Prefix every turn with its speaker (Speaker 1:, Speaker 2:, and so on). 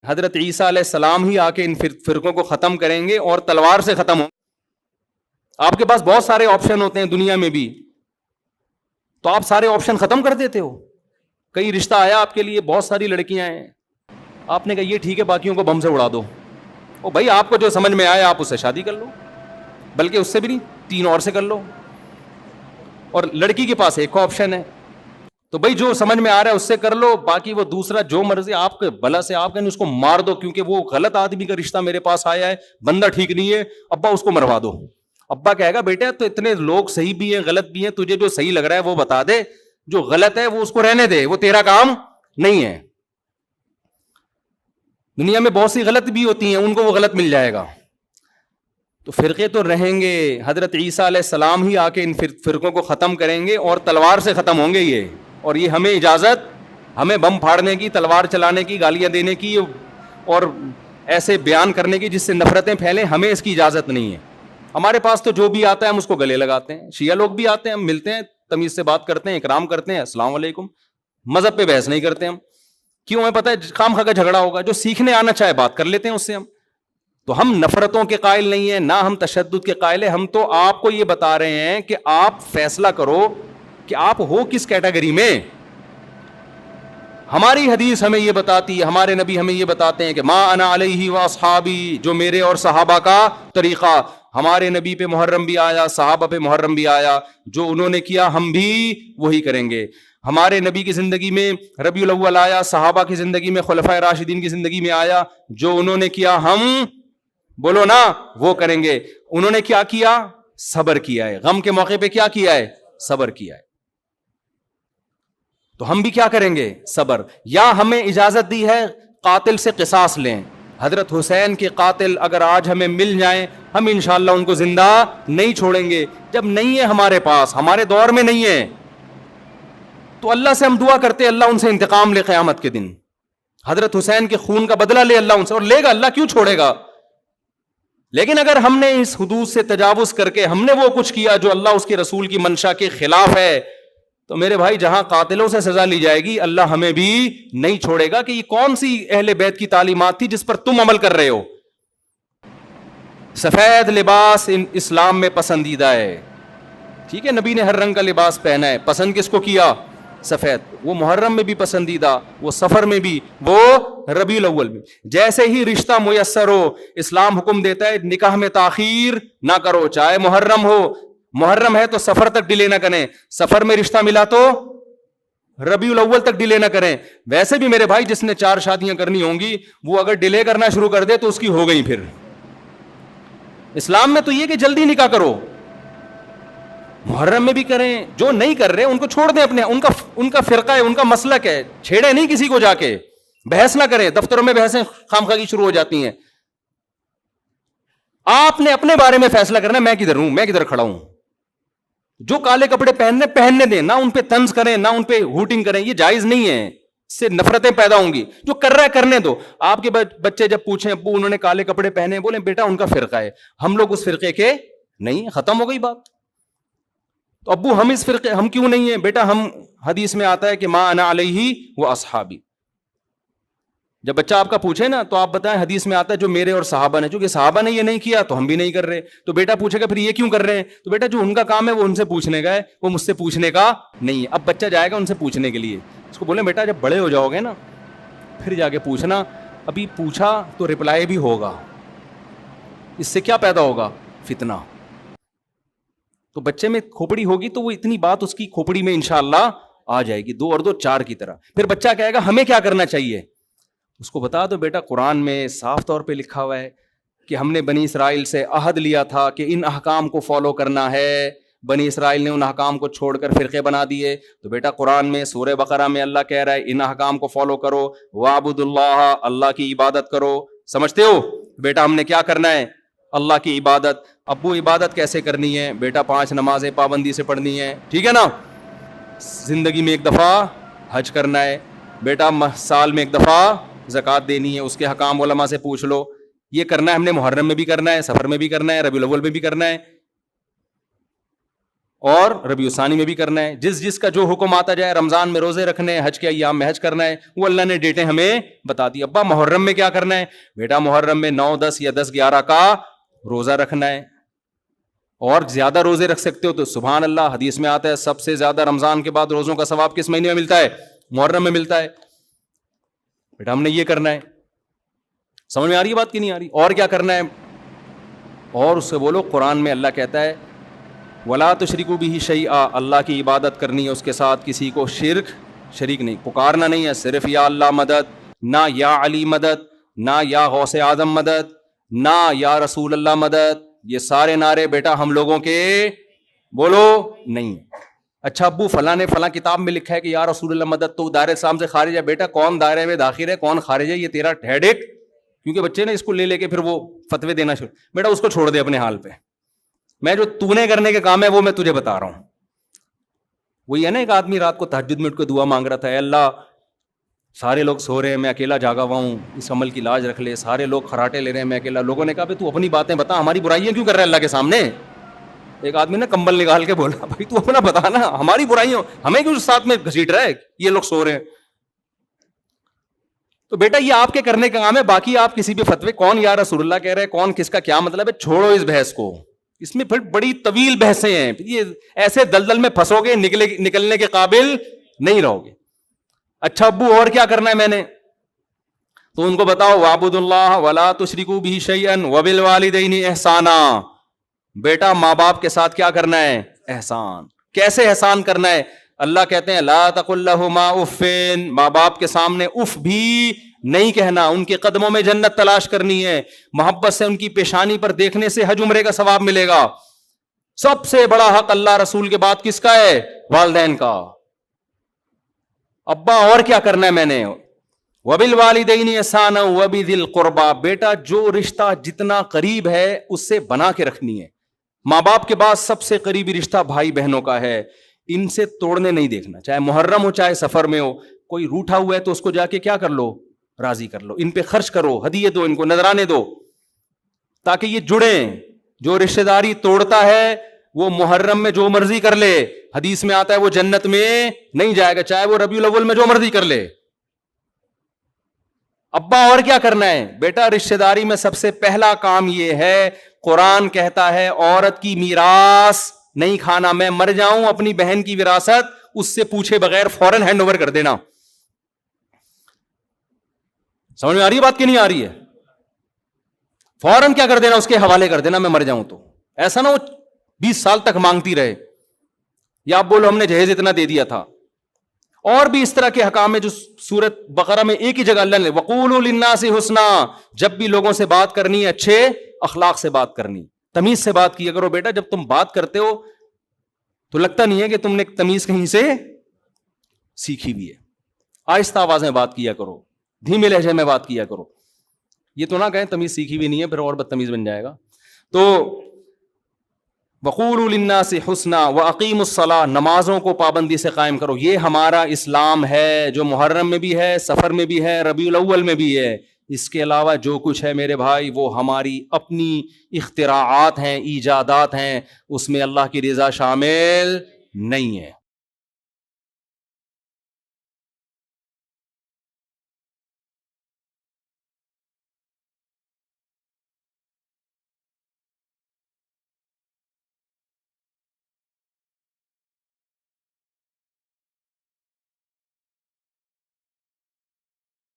Speaker 1: حضرت عیسیٰ علیہ السلام ہی آ کے ان فرقوں کو ختم کریں گے اور تلوار سے ختم ہوں. آپ کے پاس بہت سارے آپشن ہوتے ہیں دنیا میں بھی, تو آپ سارے آپشن ختم کر دیتے ہو. کئی رشتہ آیا آپ کے لیے, بہت ساری لڑکیاں ہیں, آپ نے کہا یہ ٹھیک ہے باقیوں کو بم سے اڑا دو. او بھائی آپ کو جو سمجھ میں آیا آپ اس سے شادی کر لو, بلکہ اس سے بھی نہیں 3 اور سے کر لو. اور لڑکی کے پاس ایک آپشن ہے, تو بھائی جو سمجھ میں آ رہا ہے اس سے کر لو, باقی وہ دوسرا جو مرضی آپ کے بلا سے آپ کہیں اس کو مار دو, کیونکہ وہ غلط آدمی کا رشتہ میرے پاس آیا ہے, بندہ ٹھیک نہیں ہے, ابا اس کو مروا دو. ابا کہے گا بیٹا تو اتنے لوگ صحیح بھی ہیں غلط بھی ہیں, تجھے جو صحیح لگ رہا ہے وہ بتا دے, جو غلط ہے وہ اس کو رہنے دے, وہ تیرا کام نہیں ہے. دنیا میں بہت سی غلط بھی ہوتی ہیں, ان کو وہ غلط مل جائے گا. تو فرقے تو رہیں گے, حضرت عیسیٰ علیہ السلام ہی آ کے ان فرقوں کو ختم کریں گے اور تلوار سے ختم ہوں گے یہ. اور یہ ہمیں اجازت, ہمیں بم پھاڑنے کی, تلوار چلانے کی, گالیاں دینے کی اور ایسے بیان کرنے کی جس سے نفرتیں پھیلیں, ہمیں اس کی اجازت نہیں ہے. ہمارے پاس تو جو بھی آتا ہے ہم اس کو گلے لگاتے ہیں. شیعہ لوگ بھی آتے ہیں, ہم ملتے ہیں, تمیز سے بات کرتے ہیں, اکرام کرتے ہیں, السلام علیکم. مذہب پہ بحث نہیں کرتے ہم, کیوں؟ ہمیں پتہ ہے خام خواہ کا جھگڑا ہوگا. جو سیکھنے آنا چاہے بات کر لیتے ہیں اس سے ہم. تو ہم نفرتوں کے قائل نہیں ہیں, نہ ہم تشدد کے قائل ہیں. ہم تو آپ کو یہ بتا رہے ہیں کہ آپ فیصلہ کرو کہ آپ ہو کس کیٹیگری میں. ہماری حدیث ہمیں یہ بتاتی ہے, ہمارے نبی ہمیں یہ بتاتے ہیں کہ ما انا علیہ و اصحابی, جو میرے اور صحابہ کا طریقہ. ہمارے نبی پہ محرم بھی آیا, صحابہ پہ محرم بھی آیا, جو انہوں نے کیا ہم بھی وہی کریں گے. ہمارے نبی کی زندگی میں ربیع الاول آیا, صحابہ کی زندگی میں خلفائے راشدین کی زندگی میں آیا, جو انہوں نے کیا ہم بولو نا وہ کریں گے. انہوں نے کیا کیا؟ صبر کیا ہے. غم کے موقع پہ کیا کیا ہے؟ صبر کیا ہے. تو ہم بھی کیا کریں گے؟ صبر. یا ہمیں اجازت دی ہے قاتل سے قصاص لیں. حضرت حسین کے قاتل اگر آج ہمیں مل جائیں, ہم انشاءاللہ ان کو زندہ نہیں چھوڑیں گے. جب نہیں ہے ہمارے پاس, ہمارے دور میں نہیں ہے, تو اللہ سے ہم دعا کرتے اللہ ان سے انتقام لے قیامت کے دن. حضرت حسین کے خون کا بدلہ لے اللہ ان سے, اور لے گا, اللہ کیوں چھوڑے گا. لیکن اگر ہم نے اس حدود سے تجاوز کر کے ہم نے وہ کچھ کیا جو اللہ اس کے رسول کی منشا کے خلاف ہے, تو میرے بھائی جہاں قاتلوں سے سزا لی جائے گی, اللہ ہمیں بھی نہیں چھوڑے گا. کہ یہ کون سی اہل بیت کی تعلیمات تھی جس پر تم عمل کر رہے ہو. سفید لباس اسلام میں پسندیدہ ہے, ٹھیک ہے, نبی نے ہر رنگ کا لباس پہنا ہے, پسند کس کو کیا؟ سفید. وہ محرم میں بھی پسندیدہ, وہ سفر میں بھی, وہ ربیع الاول میں. جیسے ہی رشتہ میسر ہو, اسلام حکم دیتا ہے نکاح میں تاخیر نہ کرو, چاہے محرم ہو. محرم ہے تو سفر تک ڈیلے نہ کریں, سفر میں رشتہ ملا تو ربیع الاول تک ڈیلے نہ کریں. ویسے بھی میرے بھائی جس نے 4 شادیاں کرنی ہوں گی, وہ اگر ڈیلے کرنا شروع کر دے تو اس کی ہو گئی. پھر اسلام میں تو یہ کہ جلدی نکاح کرو. محرم میں بھی کریں, جو نہیں کر رہے ان کو چھوڑ دیں, اپنے ان کا فرقہ ہے, ان کا مسلک ہے, چھیڑے نہیں کسی کو, جا کے بحث نہ کریں. دفتروں میں بحثیں خامخواہ کی شروع ہو جاتی ہیں. آپ نے اپنے بارے میں فیصلہ کرنا, میں کدھر ہوں, میں کدھر کھڑا ہوں. جو کالے کپڑے پہننے دیں, نہ ان پہ طنز کریں, نہ ان پہ ہوٹنگ کریں, یہ جائز نہیں ہے, اس سے نفرتیں پیدا ہوں گی. جو کر رہا ہے کرنے دو. آپ کے بچے جب پوچھیں ابو انہوں نے کالے کپڑے پہنے, بولیں بیٹا ان کا فرقہ ہے, ہم لوگ اس فرقے کے نہیں, ختم ہو گئی بات. تو ابو ہم اس فرقے, ہم کیوں نہیں ہیں؟ بیٹا ہم, حدیث میں آتا ہے کہ ما انا علیہ و اصحابی. جب بچہ آپ کا پوچھے نا تو آپ بتائیں حدیث میں آتا ہے جو میرے اور صحابہ نے, چونکہ صحابہ نے یہ نہیں کیا تو ہم بھی نہیں کر رہے. تو بیٹا پوچھے گا پھر یہ کیوں کر رہے ہیں, تو بیٹا جو ان کا کام ہے وہ ان سے پوچھنے کا ہے, وہ مجھ سے پوچھنے کا نہیں ہے. اب بچہ جائے گا ان سے پوچھنے کے لیے, اس کو بولیں بیٹا جب بڑے ہو جاؤ گے نا پھر جا کے پوچھنا, ابھی پوچھا تو رپلائی بھی ہوگا, اس سے کیا پیدا ہوگا؟ فتنہ. تو بچے میں کھوپڑی ہوگی تو وہ اتنی بات اس کی کھوپڑی میں انشاءاللہ آ جائے گی, 2 اور 2 4 کی طرح. پھر بچہ کہے گا ہمیں کیا کرنا چاہیے, اس کو بتا دو بیٹا قرآن میں صاف طور پہ لکھا ہوا ہے کہ ہم نے بنی اسرائیل سے عہد لیا تھا کہ ان احکام کو فالو کرنا ہے. بنی اسرائیل نے ان احکام کو چھوڑ کر فرقے بنا دیے. تو بیٹا قرآن میں سورہ بقرہ میں اللہ کہہ رہا ہے ان احکام کو فالو کرو, وَاعْبُدُوا اللَّهَ, اللہ کی عبادت کرو. سمجھتے ہو بیٹا ہم نے کیا کرنا ہے؟ اللہ کی عبادت. ابو عبادت کیسے کرنی ہے؟ بیٹا 5 نمازیں پابندی سے پڑھنی ہے, ٹھیک ہے نا. زندگی میں 1 دفعہ حج کرنا ہے, بیٹا سال میں 1 دفعہ زکوٰۃ دینی ہے, اس کے حکام علماء سے پوچھ لو. یہ کرنا ہے ہم نے, محرم میں بھی کرنا ہے, سفر میں بھی کرنا ہے, ربیع الاول میں بھی کرنا ہے. اور ربیع الثانی میں بھی کرنا ہے. جس کا جو حکم آتا جائے, رمضان میں روزے رکھنے ہیں, حج کے ایام میں حج کرنا ہے, وہ اللہ نے ڈیٹیں ہمیں بتا دی. ابا محرم میں کیا کرنا ہے؟ بیٹا محرم میں 9, 10 یا 10, 11 کا روزہ رکھنا ہے. اور زیادہ روزے رکھ سکتے ہو تو سبحان اللہ, حدیث میں آتا ہے سب سے زیادہ رمضان کے بعد روزوں کا ثواب کس مہینے میں ملتا ہے؟ محرم میں ملتا ہے. بیٹا ہم نے یہ کرنا ہے. سمجھ میں آ رہی ہے بات کی نہیں آ رہی؟ اور کیا کرنا ہے؟ اور اس سے بولو, قرآن میں اللہ کہتا ہے وَلَا تُشْرِكُوا بِهِ شَيْئًا, اللہ کی عبادت کرنی ہے, اس کے ساتھ کسی کو شریک نہیں, پکارنا نہیں ہے صرف یا اللہ مدد, نہ یا علی مدد, نہ یا غوث اعظم مدد, نہ یا رسول اللہ مدد. یہ سارے نعرے بیٹا ہم لوگوں کے بولو نہیں. اچھا ابو فلاں نے فلاں کتاب میں لکھا ہے کہ یا رسول اللہ مدد, تو دائرے اسلام سے خارج ہے. بیٹا کون دائرے میں داخل ہے کون خارج ہے, یہ تیرا ہیڈ ایک, کیونکہ بچے نے اس کو لے کے پھر وہ فتوے دینا شروع. بیٹا اس کو چھوڑ دے اپنے حال پہ. میں جو تو نے کرنے کے کام ہے وہ میں تجھے بتا رہا ہوں. وہی ہے نا, ایک آدمی رات کو تہجد میں اٹھ کے دعا مانگ رہا تھا, اے اللہ سارے لوگ سو رہے ہیں, میں اکیلا جاگا ہوا ہوں, اس عمل کی لاج رکھ لے. سارے لوگ خراٹے لے رہے ہیں, میں اکیلا. لوگوں نے کہا بھائی تو اپنی باتیں بتا, ہماری برائیاں کیوں کر رہا ہے اللہ کے سامنے؟ ایک آدمی نے کمبل نکال کے بولا بھائی تو اپنا بتا نا, ہماری برائیاں ہمیں کیوں ساتھ میں گھسیٹ رہا ہے, یہ لوگ سو رہے ہیں. تو بیٹا یہ آپ کے کرنے کا کام ہے, باقی آپ کسی بھی فتوے کون یا رسول اللہ کہہ رہے ہیں, کون کس کا کیا مطلب ہے, چھوڑو اس بحث کو. اس میں پھر بڑی طویل بحثیں ہیں, یہ ایسے دلدل میں پھنسو گے, نکلنے کے قابل نہیں رہو گے. اچھا ابو اور کیا کرنا ہے میں نے؟ تو ان کو بتاؤ وَاعْبُدُوا اللَّهَ وَلَا تُشْرِكُوا بِهِ شَيْئًا وَبِالْوَالِدَيْنِ احسانا. بیٹا ماں باپ کے ساتھ کیا کرنا ہے؟ احسان. کیسے احسان کرنا ہے؟ اللہ کہتے ہیں لا تقل لهما اف, ماں باپ کے سامنے اف بھی نہیں کہنا. ان کے قدموں میں جنت تلاش کرنی ہے, محبت سے ان کی پیشانی پر دیکھنے سے حج عمرے کا ثواب ملے گا. سب سے بڑا حق اللہ رسول کے بعد کس کا ہے؟ والدین کا. ابا اور کیا کرنا ہے میں نے؟ وَبِالْوَالِدَيْنِ احسانا وَبِذِي الْقُرْبَى, بیٹا جو رشتہ جتنا قریب ہے اس سے بنا کے رکھنی ہے. ماں باپ کے بعد سب سے قریبی رشتہ بھائی بہنوں کا ہے, ان سے توڑنے نہیں دیکھنا. چاہے محرم ہو چاہے سفر میں ہو, کوئی روٹھا ہوا ہے تو اس کو جا کے کیا کر لو, راضی کر لو. ان پہ خرچ کرو, ہدیے دو, ان کو نذرانے دو, تاکہ یہ جڑیں. جو رشتہ داری توڑتا ہے وہ محرم میں جو مرضی کر لے, حدیث میں آتا ہے وہ جنت میں نہیں جائے گا, چاہے وہ ربیع الاول میں جو مرضی کر لے. ابا اور کیا کرنا ہے؟ بیٹا رشتہ داری میں سب سے پہلا کام یہ ہے, قرآن کہتا ہے عورت کی میراث نہیں کھانا. میں مر جاؤں اپنی بہن کی وراثت اس سے پوچھے بغیر فوراً ہینڈ اوور کر دینا. سمجھ میں آ رہی ہے بات کی نہیں آ رہی ہے؟ فوراً کیا کر دینا, اس کے حوالے کر دینا میں مر جاؤں تو. ایسا نہ وہ 20 سال تک مانگتی رہے, یا آپ بولو ہم نے جہیز اتنا دے دیا تھا. اور بھی اس طرح کے حکام ہے جو سورۃ بقرہ میں ایک ہی جگہ اللہ نے وَقُولُوا لِلنَّاسِ حُسْنًا, جب بھی لوگوں سے بات کرنی ہے اچھے اخلاق سے بات کرنی, تمیز سے بات کیا کرو. بیٹا جب تم بات کرتے ہو تو لگتا نہیں ہے کہ تم نے تمیز کہیں سے سیکھی بھی ہے. آہستہ آواز میں بات کیا کرو, دھیمے لہجے میں بات کیا کرو. یہ تو نہ کہیں تمیز سیکھی بھی نہیں ہے, پھر اور بدتمیز بن جائے گا. تو وَقُولُوا لِلنَّاسِ حُسْنًا وَأَقِیمُوا الصَّلَاةَ, نمازوں کو پابندی سے قائم کرو. یہ ہمارا اسلام ہے جو محرم میں بھی ہے, سفر میں بھی ہے, ربیع الاول میں بھی ہے. اس کے علاوہ جو کچھ ہے میرے بھائی وہ ہماری اپنی اختراعات ہیں, ایجادات ہیں, اس میں اللہ کی رضا شامل نہیں ہے.